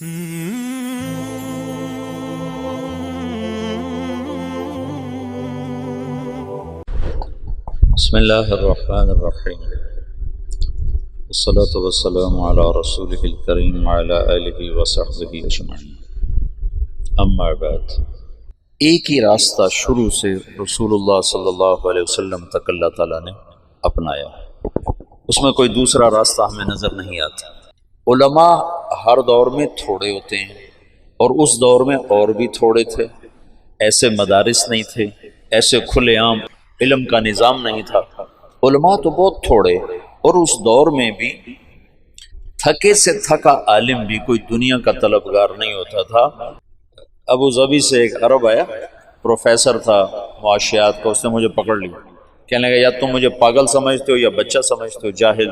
بسم اللہ الرحمن الرحیم والصلاة والسلام علی رسولہ الکریم وعلی آلہ وصحبہ اجمعین، اما بعد۔ ایک ہی راستہ شروع سے رسول اللہ صلی اللہ علیہ وسلم تک اللہ تعالیٰ نے اپنایا، اس میں کوئی دوسرا راستہ ہمیں نظر نہیں آتا۔ علماء ہر دور میں تھوڑے ہوتے ہیں، اور اس دور میں اور بھی تھوڑے تھے، ایسے مدارس نہیں تھے، ایسے کھلے عام علم کا نظام نہیں تھا، علماء تو بہت تھوڑے، اور اس دور میں بھی تھکے سے تھکا عالم بھی کوئی دنیا کا طلبگار نہیں ہوتا تھا۔ ابو ظبی سے ایک عرب آیا، پروفیسر تھا معاشیات کا، اس نے مجھے پکڑ لیا، کہنے لگا یا تم مجھے پاگل سمجھتے ہو یا بچہ سمجھتے ہو، جاہل۔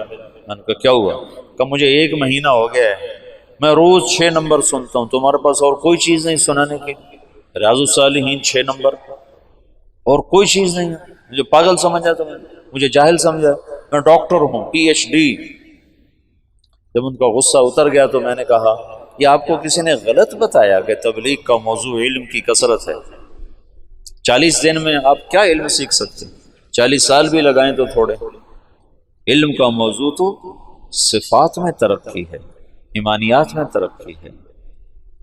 میں نے کہا کیا ہوا؟ کہ مجھے 1 مہینہ ہو گیا ہے، میں روز 6 نمبر سنتا ہوں، تمہارے پاس اور کوئی چیز نہیں سنانے کی؟ ریاض الصالحین 6 نمبر، اور کوئی چیز نہیں ہے؟ مجھے پاگل سمجھا تم نے، مجھے جاہل سمجھا، میں ڈاکٹر ہوں، PhD۔ جب ان کا غصہ اتر گیا تو میں نے کہا یہ آپ کو کسی نے غلط بتایا کہ تبلیغ کا موضوع علم کی کثرت ہے؟ 40 دن میں آپ کیا علم سیکھ سکتے ہیں؟ 40 سال بھی لگائیں تو تھوڑے۔ علم کا موضوع تو صفات میں ترقی ہے، ایمانیات میں ترقی ہے،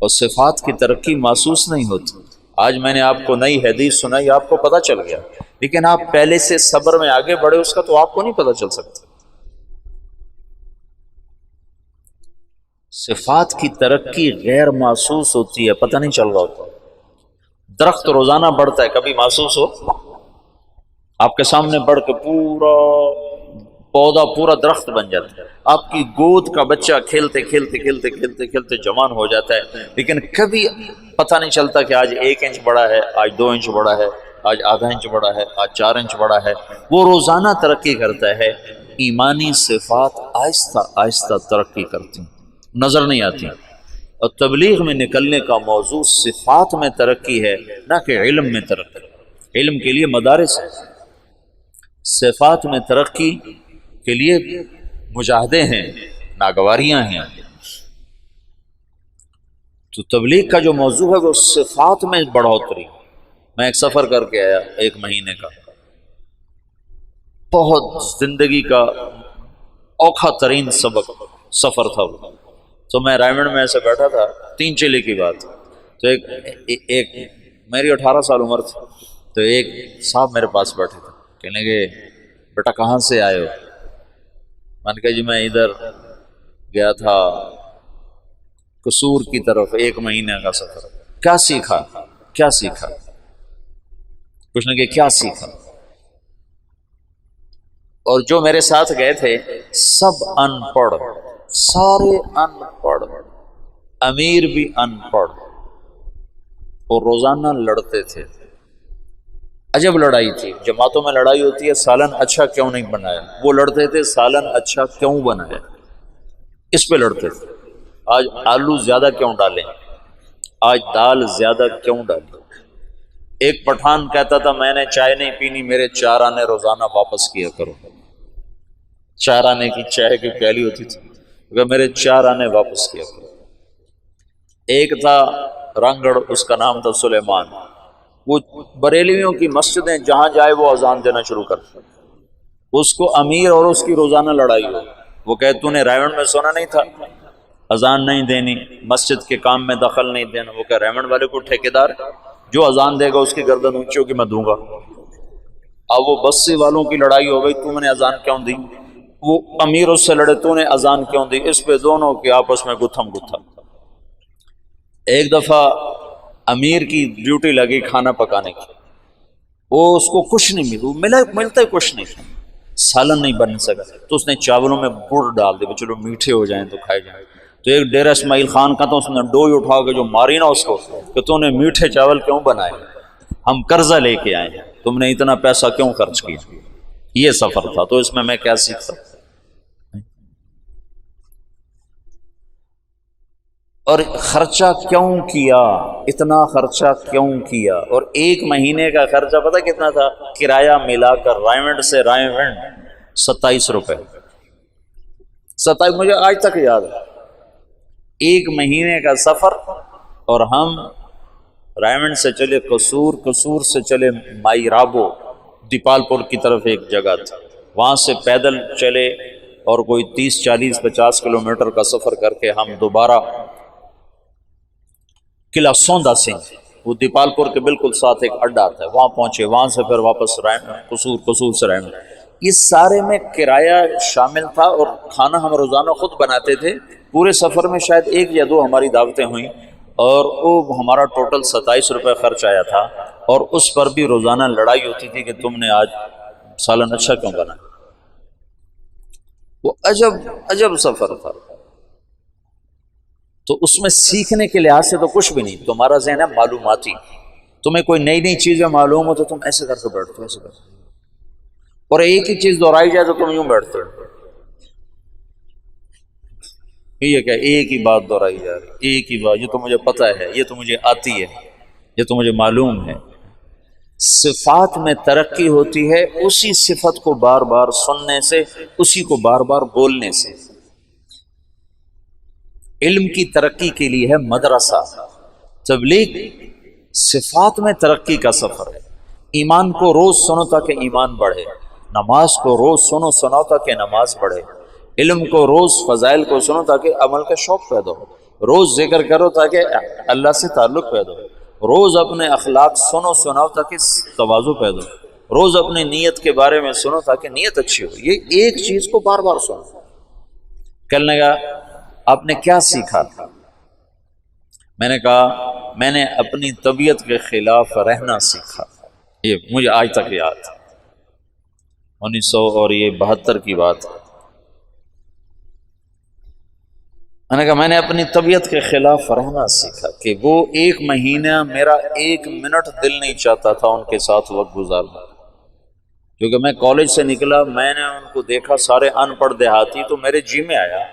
اور صفات کی ترقی محسوس نہیں ہوتی۔ آج میں نے آپ کو نئی حدیث سنائی، آپ کو پتہ چل گیا، لیکن آپ پہلے سے صبر میں آگے بڑھے اس کا تو آپ کو نہیں پتہ چل سکتا۔ صفات کی ترقی غیر محسوس ہوتی ہے، پتہ نہیں چل رہا ہوتا۔ درخت روزانہ بڑھتا ہے، کبھی محسوس ہو؟ آپ کے سامنے بڑھ کے پورا پودا پورا درخت بن جاتا ہے، آپ کی گود کا بچہ کھیلتے کھیلتے کھیلتے کھیلتے کھیلتے جوان ہو جاتا ہے، لیکن کبھی پتہ نہیں چلتا کہ آج 1 انچ بڑا ہے، آج 2 انچ بڑا ہے، آج ½ انچ بڑا ہے، آج 4 انچ بڑا ہے۔ وہ روزانہ ترقی کرتا ہے۔ ایمانی صفات آہستہ آہستہ ترقی کرتی ہیں، نظر نہیں آتی، اور تبلیغ میں نکلنے کا موضوع صفات میں ترقی ہے، نہ کہ علم میں ترقی۔ علم کے لیے مدارس ہیں، صفات میں ترقی کے لیے مجاہدے ہیں، ناگواریاں ہیں۔ تو تبلیغ کا جو موضوع ہے وہ صفات میں بڑھوتری۔ میں ایک سفر کر کے آیا 1 مہینے کا، بہت زندگی کا اوکھا ترین سفر تھا وہ۔ تو میں رائمنڈ میں ایسے بیٹھا تھا، 3 چلے کی بات، تو ایک میری 18 سال عمر تھی، تو ایک صاحب میرے پاس بیٹھے تھے، کہنے لگے بیٹا کہاں سے آئے ہو؟ میں نے کہا جی میں ادھر گیا تھا قصور کی طرف، 1 مہینے کا سفر۔ کیا سیکھا؟ کیا سیکھا؟ کچھ نے کہ کیا سیکھا؟ اور جو میرے ساتھ گئے تھے سب ان پڑھ، سارے ان پڑھ، امیر بھی ان پڑھ، اور روزانہ لڑتے تھے۔ عجب لڑائی تھی، جماعتوں میں لڑائی ہوتی ہے، سالن اچھا کیوں نہیں بنایا، وہ لڑتے تھے سالن اچھا کیوں بنایا، اس پہ لڑتے تھے۔ آج آلو زیادہ کیوں ڈالیں، آج دال زیادہ کیوں ڈالیں۔ ایک پٹھان کہتا تھا میں نے چائے نہیں پینی، میرے 4 آنے روزانہ واپس کیا کرو۔ 4 آنے کی چائے کی پیالی ہوتی تھی، اگر میرے 4 آنے واپس کیا کرو۔ ایک تھا رنگڑ، اس کا نام تھا سلیمان، وہ بریلیوں کی مسجدیں جہاں جائے وہ اذان دینا شروع کرتا، اس کو امیر اور اس کی روزانہ لڑائی ہو۔ وہ کہے تو نے ریونڈ میں سونا نہیں تھا، اذان نہیں دینی، مسجد کے کام میں دخل نہیں دینا۔ وہ کہ ریونڈ والے کو ٹھیکیدار جو اذان دے گا اس کی گردن اونچی ہوگی، میں دوں گا۔ اب وہ بسی والوں کی لڑائی ہو گئی، تو نے اذان کیوں دی؟ وہ امیر اس سے لڑے، تو نے اذان کیوں دی؟ اس پہ دونوں کے آپس میں گتھم گتھا۔ ایک دفعہ امیر کی ڈیوٹی لگی کھانا پکانے کی، وہ اس کو کچھ نہیں ملتا ہی کچھ نہیں، سالن نہیں بن سکا، تو اس نے چاولوں میں گڑ ڈال دیا، چلو میٹھے ہو جائیں تو کھائے جائیں۔ تو ایک ڈیرہ اسماعیل خان کا تو اس نے ڈوئی اٹھا کے جو ماری نا اس کو کہ تو نے میٹھے چاول کیوں بنائے، ہم قرضہ لے کے آئے ہیں، تم نے اتنا پیسہ کیوں خرچ کیا۔ یہ سفر تھا، تو اس میں کیا سیکھتا؟ اور خرچہ کیوں کیا، اتنا خرچہ کیوں کیا؟ اور 1 مہینے کا خرچہ پتہ کتنا تھا؟ کرایہ ملا کر رائمنڈ سے رائمنڈ 27 روپے، 27 مجھے آج تک یاد ہے۔ 1 مہینے کا سفر، اور ہم رائمنڈ سے چلے قصور، قصور سے چلے مائی رابو، دیپال پور کی طرف ایک جگہ تھی، وہاں سے پیدل چلے اور کوئی 30 40 50 کلومیٹر کا سفر کر کے ہم دوبارہ قلعہ سوندا سنگھ، وہ دیپال پور کے بالکل ساتھ ایک اڈا آتا ہے، وہاں پہنچے، وہاں سے پھر واپس قصور، قصور سے رائمنڈ۔ اس سارے میں کرایہ شامل تھا، اور کھانا ہم روزانہ خود بناتے تھے۔ پورے سفر میں شاید 1 یا 2 ہماری دعوتیں ہوئیں، اور وہ ہمارا ٹوٹل 27 روپے خرچ آیا تھا، اور اس پر بھی روزانہ لڑائی ہوتی تھی کہ تم نے آج سالن اچھا کیوں بنا۔ وہ عجب سفر تھا۔ تو اس میں سیکھنے کے لحاظ سے تو کچھ بھی نہیں، تمہارا ذہن ہے معلوماتی، تمہیں کوئی نئی چیزیں معلوم ہو تو تم ایسے کر کے بیٹھتے ہو، ایسے کر کے، اور ایک ہی چیز دہرائی جائے تو تم یوں بیٹھتے ہو، یہ کیا ایک ہی بات دہرائی جا رہی، ایک ہی بات، یہ تو مجھے پتہ ہے، یہ تو مجھے آتی ہے، یہ تو مجھے معلوم ہے۔ صفات میں ترقی ہوتی ہے اسی صفت کو بار بار سننے سے، اسی کو بار بار بولنے سے۔ علم کی ترقی کے لیے ہے مدرسہ، تبلیغ صفات میں ترقی کا سفر ہے۔ ایمان کو روز سنو تاکہ ایمان بڑھے، نماز کو روز سنو تاکہ نماز بڑھے، علم کو روز فضائل کو سنو تاکہ عمل کا شوق پیدا ہو، روز ذکر کرو تاکہ اللہ سے تعلق پیدا ہو، روز اپنے اخلاق سناؤ تاکہ تواضع پیدا ہو، روز اپنی نیت کے بارے میں سنو تاکہ نیت اچھی ہو۔ یہ ایک چیز کو بار بار سنو۔ کل نے کہا آپ نے کیا سیکھا؟ میں نے کہا میں نے اپنی طبیعت کے خلاف رہنا سیکھا۔ یہ مجھے آج تک یاد ہے، 1972 کی بات ہے۔ میں نے کہا میں نے اپنی طبیعت کے خلاف رہنا سیکھا، کہ وہ 1 مہینہ میرا 1 منٹ دل نہیں چاہتا تھا ان کے ساتھ وقت گزارنا، کیونکہ میں کالج سے نکلا، میں نے ان کو دیکھا سارے ان پڑھ دیہاتی، تو میرے جی میں آیا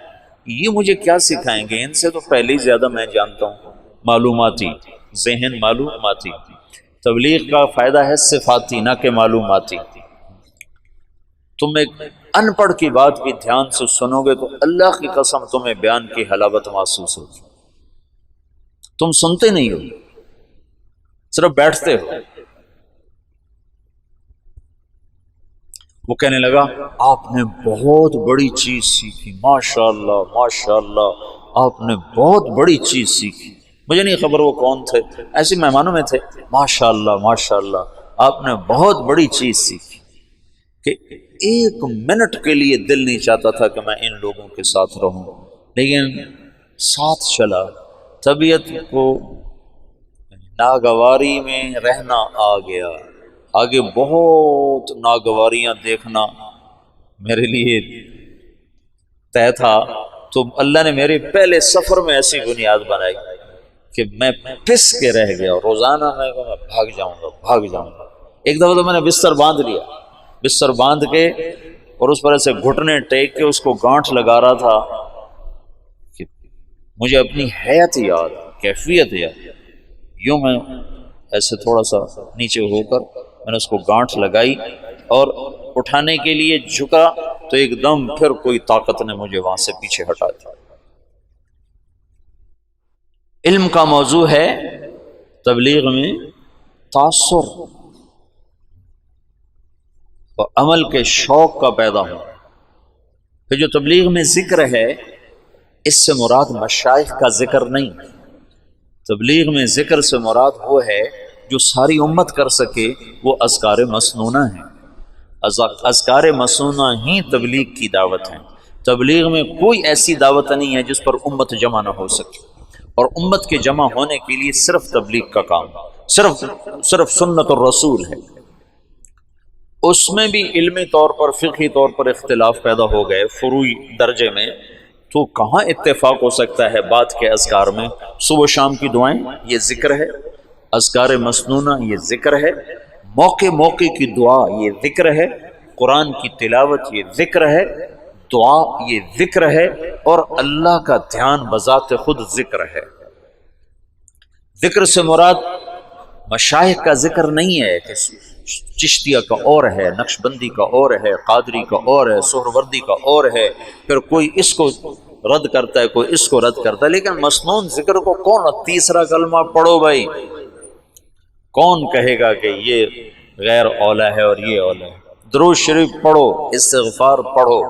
یہ مجھے کیا سکھائیں گے، ان سے تو پہلے ہی زیادہ میں جانتا ہوں، معلوماتی ذہن، معلوماتی۔ تبلیغ کا فائدہ ہے صفاتی نہ کہ معلوماتی۔ تم ایک ان پڑھ کی بات بھی دھیان سے سنو گے تو اللہ کی قسم تمہیں بیان کی حلاوت محسوس ہوگی۔ تم سنتے نہیں ہو، صرف بیٹھتے ہو۔ وہ کہنے لگا آپ نے بہت بڑی چیز سیکھی، ماشاءاللہ ماشاءاللہ، آپ نے بہت بڑی چیز سیکھی۔ مجھے نہیں خبر وہ کون تھے، ایسے مہمانوں میں تھے۔ ماشاءاللہ ماشاءاللہ، آپ نے بہت بڑی چیز سیکھی، کہ 1 منٹ کے لیے دل نہیں چاہتا تھا کہ میں ان لوگوں کے ساتھ رہوں، لیکن ساتھ چلا، طبیعت کو ناگواری میں رہنا آ گیا۔ آگے بہت ناگواریاں دیکھنا میرے لیے طے تھا، تو اللہ نے میرے پہلے سفر میں ایسی بنیاد بنائی کہ میں پس کے رہ گیا، روزانہ میں بھاگ جاؤں گا۔ ایک دفعہ تو میں نے بستر باندھ لیا، بستر باندھ کے اور اس پر ایسے گھٹنے ٹیک کے اس کو گانٹھ لگا رہا تھا کہ مجھے اپنی حیت یاد، کیفیت یاد۔ یوں میں ایسے تھوڑا سا نیچے ہو کر میں نے اس کو گانٹھ لگائی، اور اٹھانے کے لیے جھکا تو ایک دم پھر کوئی طاقت نے مجھے وہاں سے پیچھے ہٹا دیا۔ علم کا موضوع ہے تبلیغ میں تاثر اور عمل کے شوق کا پیدا ہونا۔ پھر جو تبلیغ میں ذکر ہے، اس سے مراد مشائخ کا ذکر نہیں، تبلیغ میں ذکر سے مراد وہ ہے جو ساری امت کر سکے، وہ اذکار مسنونہ ہیں۔ اذکار مسنونہ ہی تبلیغ کی دعوت ہیں۔ تبلیغ میں کوئی ایسی دعوت نہیں ہے جس پر امت جمع نہ ہو سکے، اور امت کے جمع ہونے کے لیے صرف تبلیغ کا کام، صرف سنت الرسول ہے۔ اس میں بھی علمی طور پر، فقہی طور پر اختلاف پیدا ہو گئے فروعی درجے میں، تو کہاں اتفاق ہو سکتا ہے بات کے اذکار میں؟ صبح شام کی دعائیں یہ ذکر ہے، اذکار مسنونہ یہ ذکر ہے، موقع کی دعا یہ ذکر ہے، قرآن کی تلاوت یہ ذکر ہے، دعا یہ ذکر ہے، اور اللہ کا دھیان بذات خود ذکر ہے۔ ذکر سے مراد مشائخ کا ذکر نہیں ہے کہ چشتیہ کا اور ہے، نقشبندی کا اور ہے، قادری کا اور ہے، سہروردی کا اور ہے، پھر کوئی اس کو رد کرتا ہے، کوئی اس کو رد کرتا ہے، لیکن مسنون ذکر کو کون تیسرا کلمہ پڑھو بھائی، کون کہے گا کہ یہ غیر اولا ہے اور یہ اولا ہے؟ درود شریف پڑھو، استغفار پڑھو۔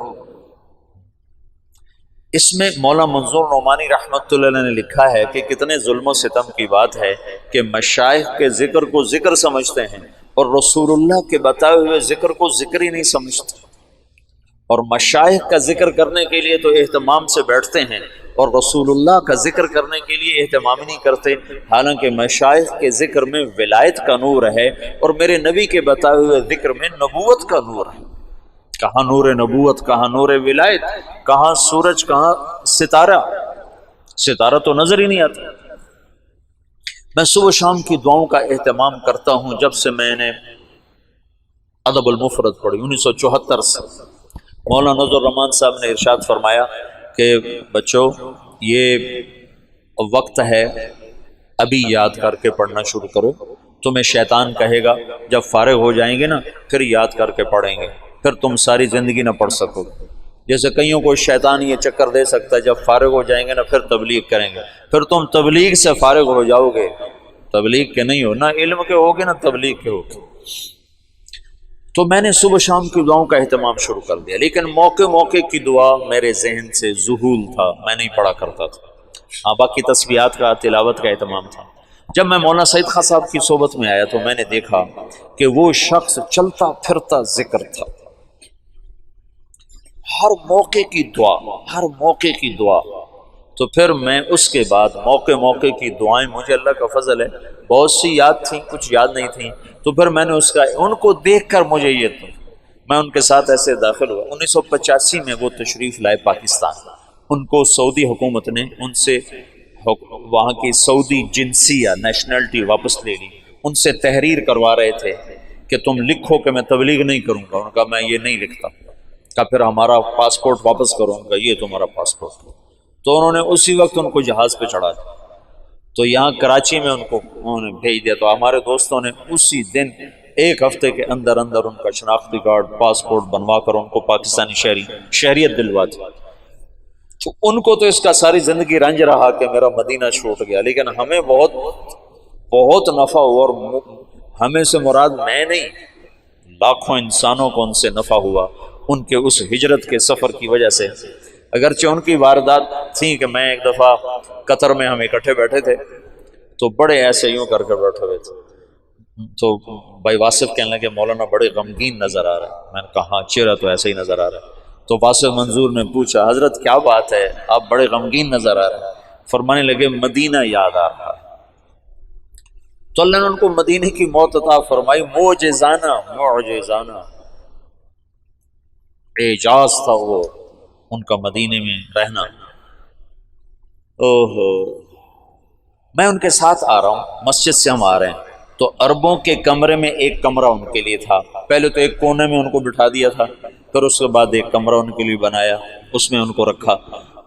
اس میں مولا منظور نعمانی رحمۃ اللہ علیہ نے لکھا ہے کہ کتنے ظلم و ستم کی بات ہے کہ مشائخ کے ذکر کو ذکر سمجھتے ہیں اور رسول اللہ کے بتائے ہوئے ذکر کو ذکر ہی نہیں سمجھتے، اور مشائخ کا ذکر کرنے کے لیے تو اہتمام سے بیٹھتے ہیں اور رسول اللہ کا ذکر کرنے کے لیے اہتمام ہی نہیں کرتے، حالانکہ مشائخ کے ذکر میں ولایت کا نور ہے اور میرے نبی کے بتائے ہوئے ذکر میں نبوت کا نور ہے۔ کہاں نور نبوت، کہاں نور ولایت، کہاں سورج، کہاں ستارہ؟ ستارہ تو نظر ہی نہیں آتا۔ میں صبح شام کی دعاؤں کا اہتمام کرتا ہوں، جب سے میں نے ادب المفرد پڑھی 1974 سے۔ مولانا نذر الرحمان صاحب نے ارشاد فرمایا کہ بچوں یہ وقت ہے، ابھی یاد کر کے پڑھنا شروع کرو، تمہیں شیطان کہے گا جب فارغ ہو جائیں گے نا پھر یاد کر کے پڑھیں گے، پھر تم ساری زندگی نہ پڑھ سکو گے۔ جیسے کئیوں کو شیطان یہ چکر دے سکتا ہے جب فارغ ہو جائیں گے نا پھر تبلیغ کریں گے، پھر تم تبلیغ سے فارغ ہو جاؤ گے، تبلیغ کے نہیں ہو، نہ علم کے ہوگے نہ تبلیغ کے ہوگے۔ تو میں نے صبح شام کی دعاؤں کا اہتمام شروع کر دیا، لیکن موقع موقع کی دعا میرے ذہن سے ذہول تھا، میں نہیں پڑھا کرتا تھا۔ ہاں باقی تسبیحات کا، تلاوت کا اہتمام تھا۔ جب میں مولانا سعید خان صاحب کی صحبت میں آیا تو میں نے دیکھا کہ وہ شخص چلتا پھرتا ذکر تھا، ہر موقع کی دعا، ہر موقع کی دعا۔ تو پھر میں اس کے بعد موقع موقع کی دعائیں، مجھے اللہ کا فضل ہے بہت سی یاد تھیں، کچھ یاد نہیں تھیں، تو پھر میں نے اس کا، ان کو دیکھ کر مجھے یہ تو میں ان کے ساتھ ایسے داخل ہوا۔ 1985 میں وہ تشریف لائے پاکستان، ان کو سعودی حکومت نے ان سے وہاں کی سعودی جنسیہ نیشنلٹی واپس لے لی، ان سے تحریر کروا رہے تھے کہ تم لکھو کہ میں تبلیغ نہیں کروں گا۔ ان کا میں یہ نہیں لکھتا، کہ پھر ہمارا پاسپورٹ واپس کرو، ان کا یہ تمہارا پاسپورٹ۔ تو انہوں نے اسی وقت ان کو جہاز پہ چڑھا دیا، تو یہاں کراچی میں ان کو انہوں نے بھیج دیا۔ تو ہمارے دوستوں نے اسی دن ایک ہفتے کے اندر اندر ان کا شناختی کارڈ، پاسپورٹ بنوا کر ان کو پاکستانی شہریت دلوا دی۔ تو ان کو تو اس کا ساری زندگی رنج رہا کہ میرا مدینہ چھوٹ گیا، لیکن ہمیں بہت بہت نفع ہوا، اور ہمیں سے مراد میں نہیں، لاکھوں انسانوں کو ان سے نفع ہوا ان کے اس ہجرت کے سفر کی وجہ سے۔ اگرچہ ان کی واردات تھیں کہ میں ایک دفعہ قطر میں ہم اکٹھے بیٹھے تھے تو بڑے ایسے یوں کر کے بیٹھے ہوئے تھے، تو بھائی واصف کہنے لگے مولانا بڑے غمگین نظر آ رہا ہے۔ میں نے کہا ہاں چہرہ تو ایسے ہی نظر آ رہا ہے۔ تو واصف منظور نے پوچھا حضرت کیا بات ہے، آپ بڑے غمگین نظر آ رہے ہیں؟ فرمانے لگے مدینہ یاد آ رہا ہے۔ تو اللہ نے ان کو مدینے کی موت عطا فرمائی، معجزانہ معجزانہ اعجاز تھا وہ ان کا مدینے میں رہنا۔ اوہو، میں ان کے ساتھ آ رہا ہوں، مسجد سے ہم آ رہے ہیں تو عربوں کے کمرے میں ایک کمرہ ان کے لیے تھا۔ پہلے تو ایک کونے میں ان کو بٹھا دیا تھا، پھر اس کے بعد ایک کمرہ ان کے لیے بنایا، اس میں ان کو رکھا۔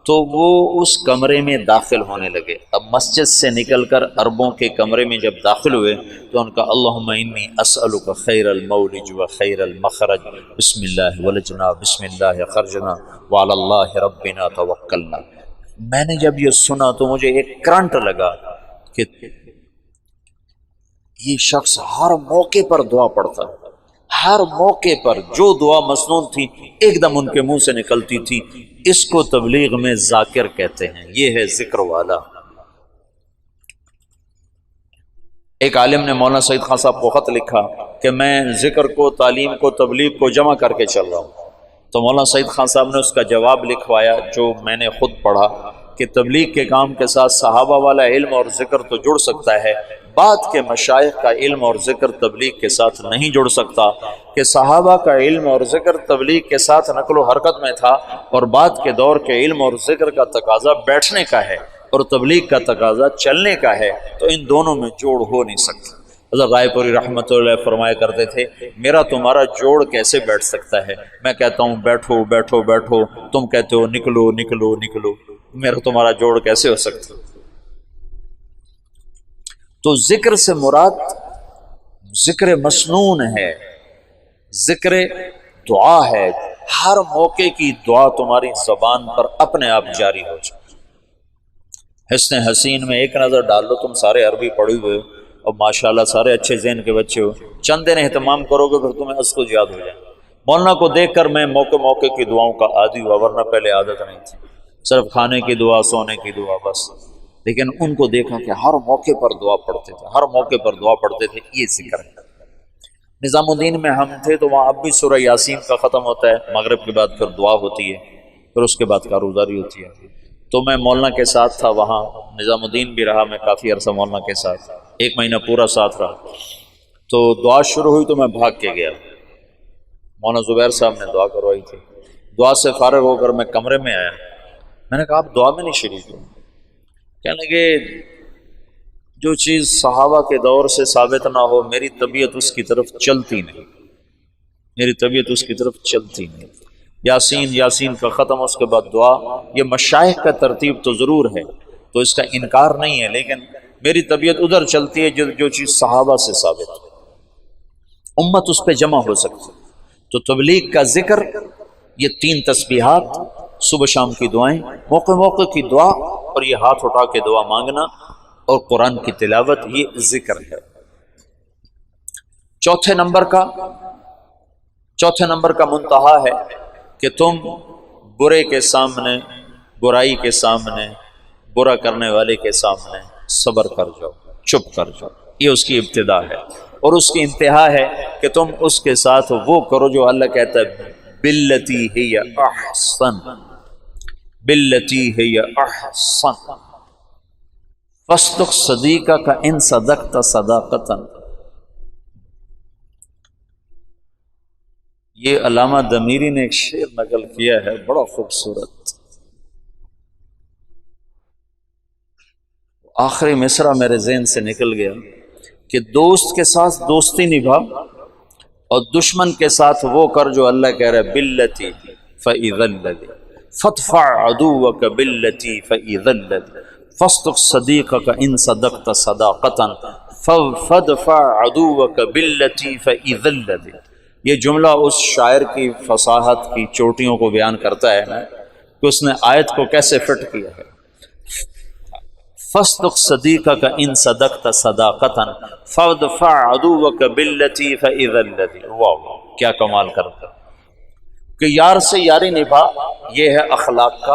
تو وہ اس کمرے میں داخل ہونے لگے۔ اب مسجد سے نکل کر عربوں کے کمرے میں جب داخل ہوئے تو ان کا اللہم انی اسألک خیر المولج و خیر المخرج، بسم اللہ ولجنا بسم اللہ خرجنا وعلی اللہ ربنا توکلنا۔ میں نے جب یہ سنا تو مجھے ایک کرنٹ لگا کہ یہ شخص ہر موقع پر دعا پڑھتا ہے، ہر موقع پر جو دعا مسنون تھی ایک دم ان کے منہ سے نکلتی تھی۔ اس کو تبلیغ میں ذاکر کہتے ہیں، یہ ہے ذکر والا۔ ایک عالم نے مولانا سعید خان صاحب کو خط لکھا کہ میں ذکر کو، تعلیم کو، تبلیغ کو جمع کر کے چل رہا ہوں۔ تو مولانا سعید خان صاحب نے اس کا جواب لکھوایا جو میں نے خود پڑھا کہ تبلیغ کے کام کے ساتھ صحابہ والا علم اور ذکر تو جڑ سکتا ہے، بعد کے مشائخ کا علم اور ذکر تبلیغ کے ساتھ نہیں جڑ سکتا، کہ صحابہ کا علم اور ذکر تبلیغ کے ساتھ نقل و حرکت میں تھا، اور بعد کے دور کے علم اور ذکر کا تقاضا بیٹھنے کا ہے اور تبلیغ کا تقاضا چلنے کا ہے، تو ان دونوں میں جوڑ ہو نہیں سکتا۔ حضرت رائے پوری رحمۃ اللہ فرمایا کرتے تھے میرا تمہارا جوڑ کیسے بیٹھ سکتا ہے؟ میں کہتا ہوں بیٹھو بیٹھو بیٹھو، تم کہتے ہو نکلو نکلو نکلو، میرا تمہارا جوڑ کیسے ہو سکتا؟ تو ذکر سے مراد ذکر مسنون ہے، ذکر دعا ہے، ہر موقع کی دعا تمہاری زبان پر اپنے آپ جاری ہو جائے۔ حسن حسین میں ایک نظر ڈال لو، تم سارے عربی پڑھے ہوئے اور ماشاءاللہ سارے اچھے ذہن کے بچے ہو، چند دن اہتمام کرو گے پھر تمہیں اس کو یاد ہو جائے۔ مولانا کو دیکھ کر میں موقع موقع کی دعاؤں کا عادی ہوا، ورنہ پہلے عادت نہیں تھی، صرف کھانے کی دعا، سونے کی دعا بس۔ لیکن ان کو دیکھا کہ ہر موقع پر دعا پڑھتے تھے، ہر موقع پر دعا پڑھتے تھے، یہ ذکر ہے۔ نظام الدین میں ہم تھے تو وہاں اب بھی سورہ یاسین کا ختم ہوتا ہے، مغرب کے بعد پھر دعا ہوتی ہے، پھر اس کے بعد کاروزاری ہوتی ہے۔ تو میں مولانا کے ساتھ تھا وہاں، نظام الدین بھی رہا، میں کافی عرصہ مولانا کے ساتھ، 1 مہینہ پورا ساتھ رہا۔ تو دعا شروع ہوئی تو میں بھاگ کے گیا، مولانا زبیر صاحب نے دعا کروائی تھی۔ دعا سے فارغ ہو کر میں کمرے میں آیا، میں نے کہا آپ دعا میں نہیں شریک ہو؟ کہنے لگے جو چیز صحابہ کے دور سے ثابت نہ ہو میری طبیعت اس کی طرف چلتی نہیں، میری طبیعت اس کی طرف چلتی نہیں۔ یاسین کا ختم، اس کے بعد دعا، یہ مشائخ کا ترتیب تو ضرور ہے تو اس کا انکار نہیں ہے، لیکن میری طبیعت ادھر چلتی ہے جو چیز صحابہ سے ثابت ہے، امت اس پہ جمع ہو سکتی۔ تو تبلیغ کا ذکر، یہ 3 تسبیحات، صبح شام کی دعائیں، موقع موقع کی دعا، اور یہ ہاتھ اٹھا کے دعا مانگنا، اور قرآن کی تلاوت، یہ ذکر ہے۔ چوتھے نمبر کا منتہا ہے کہ تم برے کے سامنے، برائی کے سامنے، برا کرنے والے کے سامنے صبر کر جاؤ، چپ کر جاؤ، یہ اس کی ابتدا ہے۔ اور اس کی انتہا ہے کہ تم اس کے ساتھ وہ کرو جو اللہ کہتا ہے باللتی ہی احسن، باللتی ہی احسن، فاصدق صدیقک ان صدقت صداقتا۔ یہ علامہ دمیری نے ایک شعر نقل کیا ہے، بڑا خوبصورت، آخری مصرع میرے ذہن سے نکل گیا کہ دوست کے ساتھ دوستی نبھا اور دشمن کے ساتھ وہ کر جو اللہ کہہ رہا ہے باللتی فإذا الذی فادفع عدوک باللتی فإذا الذی فاصدق صدیقک ان صدقت صداقتا فادفع عدوک باللتی فإذا الذی۔ یہ جملہ اس شاعر کی فصاحت کی چوٹیوں کو بیان کرتا ہے نا کہ اس نے آیت کو کیسے فٹ کیا ہے۔ فاصدق صدیقک ان صدقت صداقتا فادفع عدوک باللتی فإذا الذی۔ واہ کیا کمال کرتا کہ یار سے یاری نبھا، یہ ہے اخلاق کا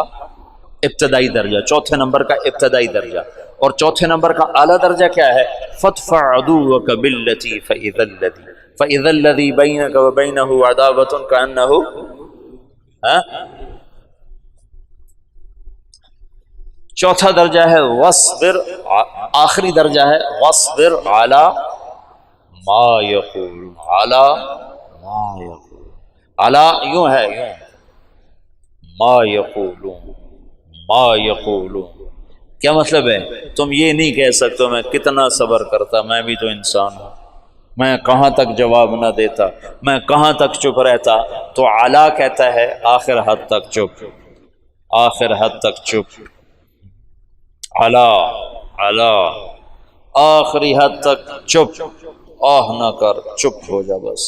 ابتدائی درجہ، چوتھے نمبر کا ابتدائی درجہ۔ اور چوتھے نمبر کا اعلیٰ درجہ کیا ہے؟ فادفع عدوک باللتی فإذا الذی، فإذا الذی بینک وبینہ عداوۃ کأنہ، چوتھا درجہ ہے وصبر، آخری درجہ ہے وصبر علی ما یقول، علی ما یقول، علی یوں ہے، یوں ما یقولون، ما یقولون، کیا مطلب ہے؟ تم یہ نہیں کہہ سکتے میں کتنا صبر کرتا، میں بھی تو انسان ہوں، میں کہاں تک جواب نہ دیتا، میں کہاں تک چپ رہتا۔ تو علی کہتا ہے آخر حد تک چپ، آخر حد تک چپ، علی علی آخری حد تک چپ، آہ نہ کر، چپ ہو جا بس۔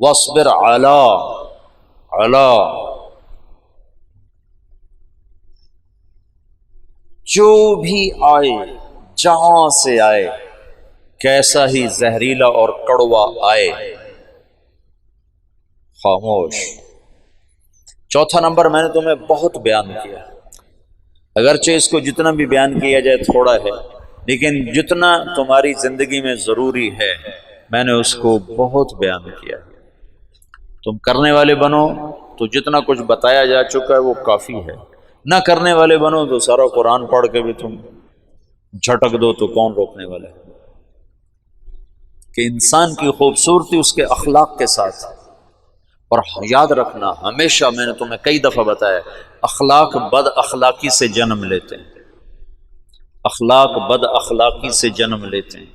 وصبر علی علی، جو بھی آئے جہاں سے آئے، کیسا ہی زہریلا اور کڑوا آئے، خاموش۔ چوتھا نمبر میں نے تمہیں بہت بیان کیا، اگرچہ اس کو جتنا بھی بیان کیا جائے تھوڑا ہے، لیکن جتنا تمہاری زندگی میں ضروری ہے میں نے اس کو بہت بیان کیا۔ تم کرنے والے بنو تو جتنا کچھ بتایا جا چکا ہے وہ کافی ہے، نہ کرنے والے بنو تو سارا قرآن پڑھ کے بھی تم جھٹک دو تو کون روکنے والا ہے؟ کہ انسان کی خوبصورتی اس کے اخلاق کے ساتھ، اور یاد رکھنا ہمیشہ، میں نے تمہیں کئی دفعہ بتایا، اخلاق بد اخلاقی سے جنم لیتے ہیں، اخلاق بد اخلاقی سے جنم لیتے ہیں۔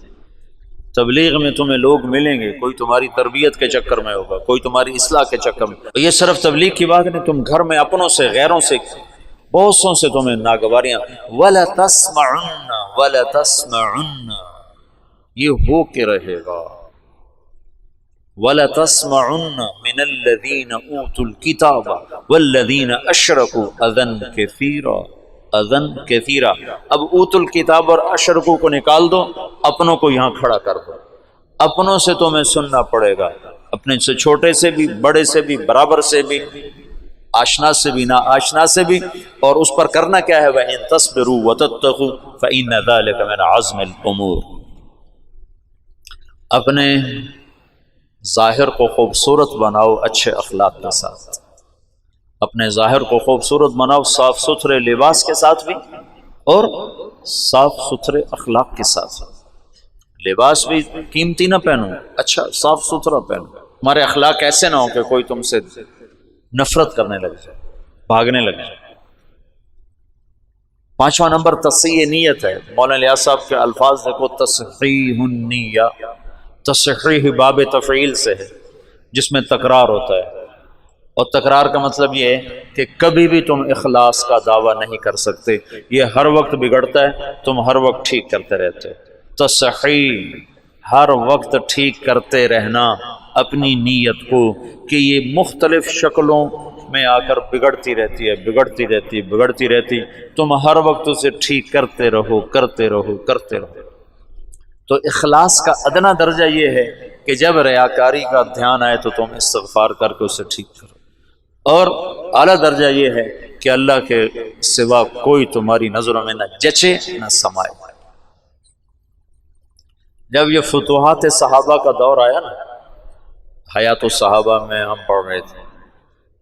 تبلیغ میں تمہیں لوگ ملیں گے، کوئی تمہاری تربیت کے چکر میں ہوگا، کوئی تمہاری اصلاح کے چکر میں، یہ صرف تبلیغ کی بات نہیں، تم گھر میں اپنوں سے، غیروں سے، بہت سوں سے تمہیں ناگواریاں، وَلَتَسْمَعُنَّ وَلَتَسْمَعُنَّ، یہ ہو کے رہے گا۔ وَلَتَسْمَعُنَّ مِنَ الَّذِينَ أُوتُوا الْكِتَابَ وَالَّذِينَ أَشْرَكُوا أَذًى كَثِيرًا اذن کثیرا۔ اب اوت الکتاب اور اشرکو کو نکال دو، اپنوں کو یہاں کھڑا کر دو۔ اپنوں سے تمہیں سننا پڑے گا، اپنے سے چھوٹے سے بھی، بڑے سے بھی، برابر سے بھی، آشنا سے بھی، نا آشنا سے بھی۔ اور اس پر کرنا کیا ہے؟ وَإِن تَصْبِرُوا وَتَتَّقُوا فَإِنَّ ذَلِكَ مِنْ عَزْمِ الْأُمُورِ۔ اپنے ظاہر کو خوبصورت بناؤ اچھے اخلاق کے ساتھ، اپنے ظاہر کو خوبصورت بناؤ صاف ستھرے لباس کے ساتھ بھی اور صاف ستھرے اخلاق کے ساتھ۔ لباس بھی قیمتی نہ پہنو، اچھا صاف ستھرا پہنو، ہمارے اخلاق ایسے نہ ہو کہ کوئی تم سے نفرت کرنے لگ جائے، بھاگنے لگ جائے۔ پانچواں نمبر تصحیح نیت ہے۔ مولانا الیاس صاحب کے الفاظ دیکھو، تصحیح النیہ، تصحیح باب تفعیل سے ہے جس میں تکرار ہوتا ہے، اور تکرار کا مطلب یہ ہے کہ کبھی بھی تم اخلاص کا دعویٰ نہیں کر سکتے، یہ ہر وقت بگڑتا ہے، تم ہر وقت ٹھیک کرتے رہتے ہو۔ تصحیح، ہر وقت ٹھیک کرتے رہنا اپنی نیت کو، کہ یہ مختلف شکلوں میں آ کر بگڑتی رہتی ہے، بگڑتی رہتی ہے، بگڑتی رہتی، تم ہر وقت اسے ٹھیک کرتے رہو، کرتے رہو، کرتے رہو۔ تو اخلاص کا ادنا درجہ یہ ہے کہ جب ریاکاری کا دھیان آئے تو تم استغفار کر کے اسے ٹھیک کرو، اور اعلیٰ درجہ یہ ہے کہ اللہ کے سوا کوئی تمہاری نظروں میں نہ جچے نہ سمائے۔ جب یہ فتوحات صحابہ کا دور آیا نا، حیات الصحابہ میں ہم پڑھ رہے تھے،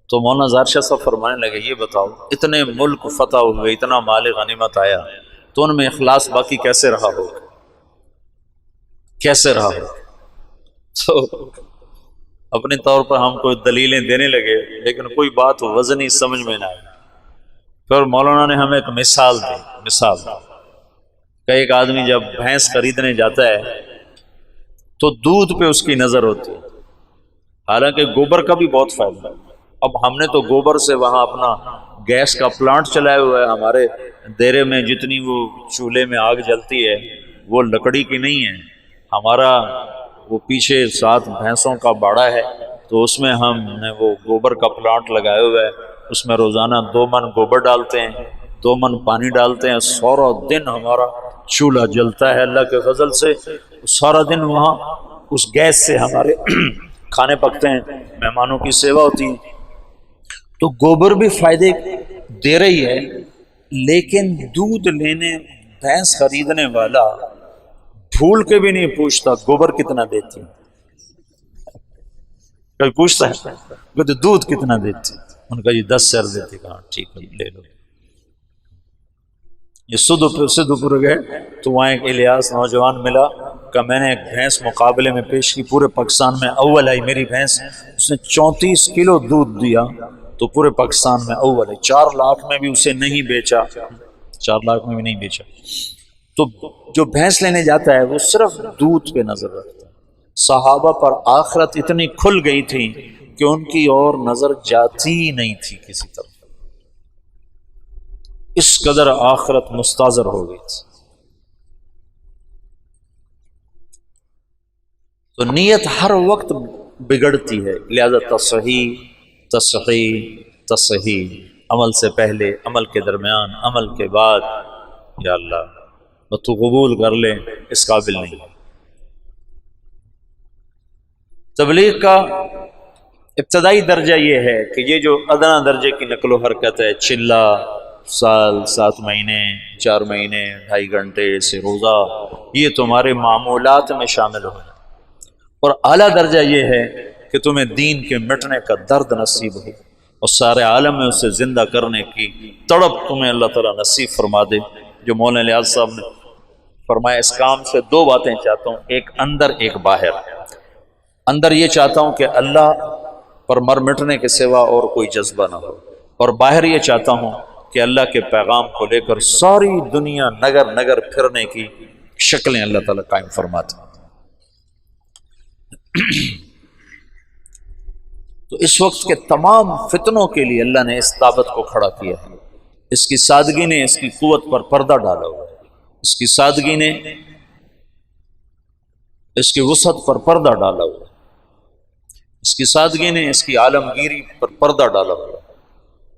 تو مولانا ظاہر شاہ صاحب فرمانے لگے، یہ بتاؤ اتنے ملک فتح ہوئے، اتنا مال غنیمت آیا، تو ان میں اخلاص باقی کیسے رہا ہو، کیسے رہا ہو؟ تو اپنے طور پر ہم کوئی دلیلیں دینے لگے، لیکن کوئی بات وزنی سمجھ میں نہ آئی۔ پھر مولانا نے ہمیں ایک مثال دی، مثال کہ ایک آدمی جب بھینس خریدنے جاتا ہے تو دودھ پہ اس کی نظر ہوتی ہے، حالانکہ گوبر کا بھی بہت فائدہ ہے۔ اب ہم نے تو گوبر سے وہاں اپنا گیس کا پلانٹ چلایا ہوا ہے، ہمارے دیرے میں جتنی وہ چولہے میں آگ جلتی ہے وہ لکڑی کی نہیں ہے، ہمارا وہ پیچھے 7 بھینسوں کا باڑا ہے، تو اس میں ہم نے وہ گوبر کا پلانٹ لگایا ہوا ہے، اس میں روزانہ 2 من گوبر ڈالتے ہیں، 2 من پانی ڈالتے ہیں، سارا دن ہمارا چولہا جلتا ہے اللہ کے فضل سے، سارا دن وہاں اس گیس سے ہمارے کھانے پکتے ہیں، مہمانوں کی سیوا ہوتی ہے۔ تو گوبر بھی فائدے دے رہی ہے، لیکن دودھ لینے بھینس خریدنے والا بھول کے بھی نہیں پوچھتا گوبر کتنا دیتی، کوئی پوچھتا ہے کہ دودھ کتنا دیتی؟ ان کا یہ 10 سر دیتی، کہاں ٹھیک ہے لے لو۔ یہ سدھپور گئے تو وہاں ایک الیاس نوجوان ملا کہ میں نے ایک بھینس مقابلے میں پیش کی، پورے پاکستان میں اول آئی میری بھینس، اس نے 34 کلو دودھ دیا، تو پورے پاکستان میں اول ہے۔ 4 لاکھ میں بھی اسے نہیں بیچا، 4 لاکھ میں بھی نہیں بیچا۔ تو جو بھینس لینے جاتا ہے وہ صرف دودھ پہ نظر رکھتا ہے۔ صحابہ پر آخرت اتنی کھل گئی تھی کہ ان کی اور نظر جاتی ہی نہیں تھی کسی طرف، اس قدر آخرت مستحضر ہو گئی تھی۔ تو نیت ہر وقت بگڑتی ہے، لہذا تصحیح تصحیح تصحیح، عمل سے پہلے، عمل کے درمیان، عمل کے بعد، یا اللہ تو قبول کر لے، اس قابل نہیں۔ تبلیغ کا ابتدائی درجہ یہ ہے کہ یہ جو ادنا درجے کی نقل و حرکت ہے، چلہ، سال، 7 مہینے، 4 مہینے، 2.5 گھنٹے سے روزہ، یہ تمہارے معمولات میں شامل ہو، اور اعلیٰ درجہ یہ ہے کہ تمہیں دین کے مٹنے کا درد نصیب ہو، اور سارے عالم میں اسے زندہ کرنے کی تڑپ تمہیں اللہ تعالیٰ نصیب فرما دے۔ جو مولانا الیاس صاحب نے فرمایا، اس کام سے 2 باتیں چاہتا ہوں، ایک اندر ایک باہر۔ اندر یہ چاہتا ہوں کہ اللہ پر مر مٹنے کے سوا اور کوئی جذبہ نہ ہو، اور باہر یہ چاہتا ہوں کہ اللہ کے پیغام کو لے کر ساری دنیا نگر نگر پھرنے کی شکلیں اللہ تعالیٰ قائم فرماتے ہیں۔ تو اس وقت کے تمام فتنوں کے لیے اللہ نے اس دعوت کو کھڑا کیا ہے، اس کی سادگی نے اس کی قوت پر پردہ ڈالا ہوا ہے، اس کی سادگی نے اس کی وسعت پر پردہ ڈالا ہوا ہے۔ اس کی سادگی نے اس کی عالمگیری پر پردہ ڈالا ہوا،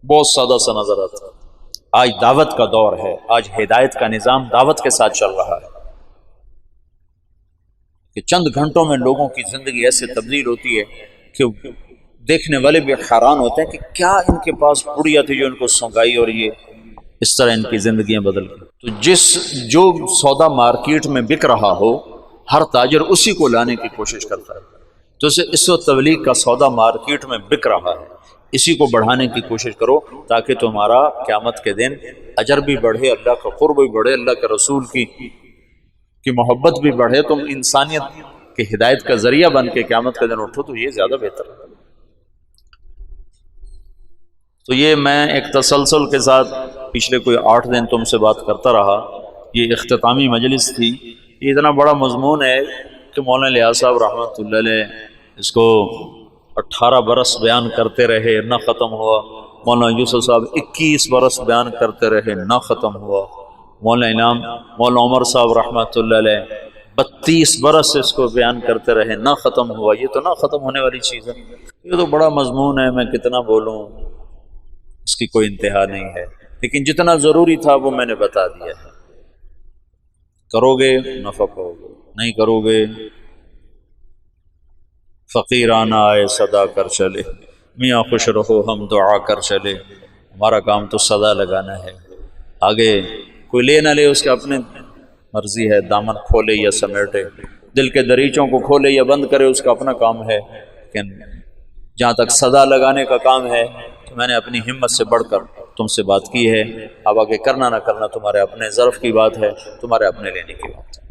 بہت سادہ سا نظر آتا ہے۔ آج دعوت کا دور ہے، آج ہدایت کا نظام دعوت کے ساتھ چل رہا ہے کہ چند گھنٹوں میں لوگوں کی زندگی ایسے تبدیل ہوتی ہے کہ دیکھنے والے بھی حیران ہوتے ہیں کہ کیا ان کے پاس بڑھیا تھی جو ان کو سونگائی اور یہ اس طرح ان کی زندگیاں بدل گئی۔ تو جو سودا مارکیٹ میں بک رہا ہو، ہر تاجر اسی کو لانے کی کوشش کرتا ہے۔ تو اس وقت تبلیغ کا سودا مارکیٹ میں بک رہا ہے، اسی کو بڑھانے کی کوشش کرو تاکہ تمہارا قیامت کے دن اجر بھی بڑھے، اللہ کا قرب بھی بڑھے، اللہ کے رسول کی محبت بھی بڑھے، تم انسانیت کی ہدایت کا ذریعہ بن کے قیامت کا دن اٹھو، تو یہ زیادہ بہتر ہے۔ تو یہ میں ایک تسلسل کے ساتھ پچھلے کوئی 8 دن تم سے بات کرتا رہا، یہ اختتامی مجلس تھی۔ یہ اتنا بڑا مضمون ہے کہ مولانا الیاس صاحب رحمۃ اللہ علیہ اس کو 18 برس بیان کرتے رہے، نہ ختم ہوا۔ مولانا یوسف صاحب 21 برس بیان کرتے رہے، نہ ختم ہوا۔ مولانا عمر صاحب رحمۃ اللہ علیہ 32 برس اس کو بیان کرتے رہے، نہ ختم ہوا۔ یہ تو نہ ختم ہونے والی چیز ہے، یہ تو بڑا مضمون ہے، میں کتنا بولوں، اس کی کوئی انتہا نہیں ہے، لیکن جتنا ضروری تھا وہ میں نے بتا دیا ہے۔ کرو گے نفع پاؤ گے، نہیں کرو گے فقیرانہ آئے صدا کر چلے، میاں خوش رہو ہم دعا کر چلے۔ ہمارا کام تو صدا لگانا ہے، آگے کوئی لے نہ لے اس کا اپنے مرضی ہے، دامن کھولے یا سمیٹے، دل کے دریچوں کو کھولے یا بند کرے، اس کا اپنا کام ہے۔ لیکن جہاں تک صدا لگانے کا کام ہے تو میں نے اپنی ہمت سے بڑھ کر تم سے بات کی ہے۔ اب آگے کرنا نہ کرنا تمہارے اپنے ظرف کی بات ہے، تمہارے اپنے لینے کی بات ہے۔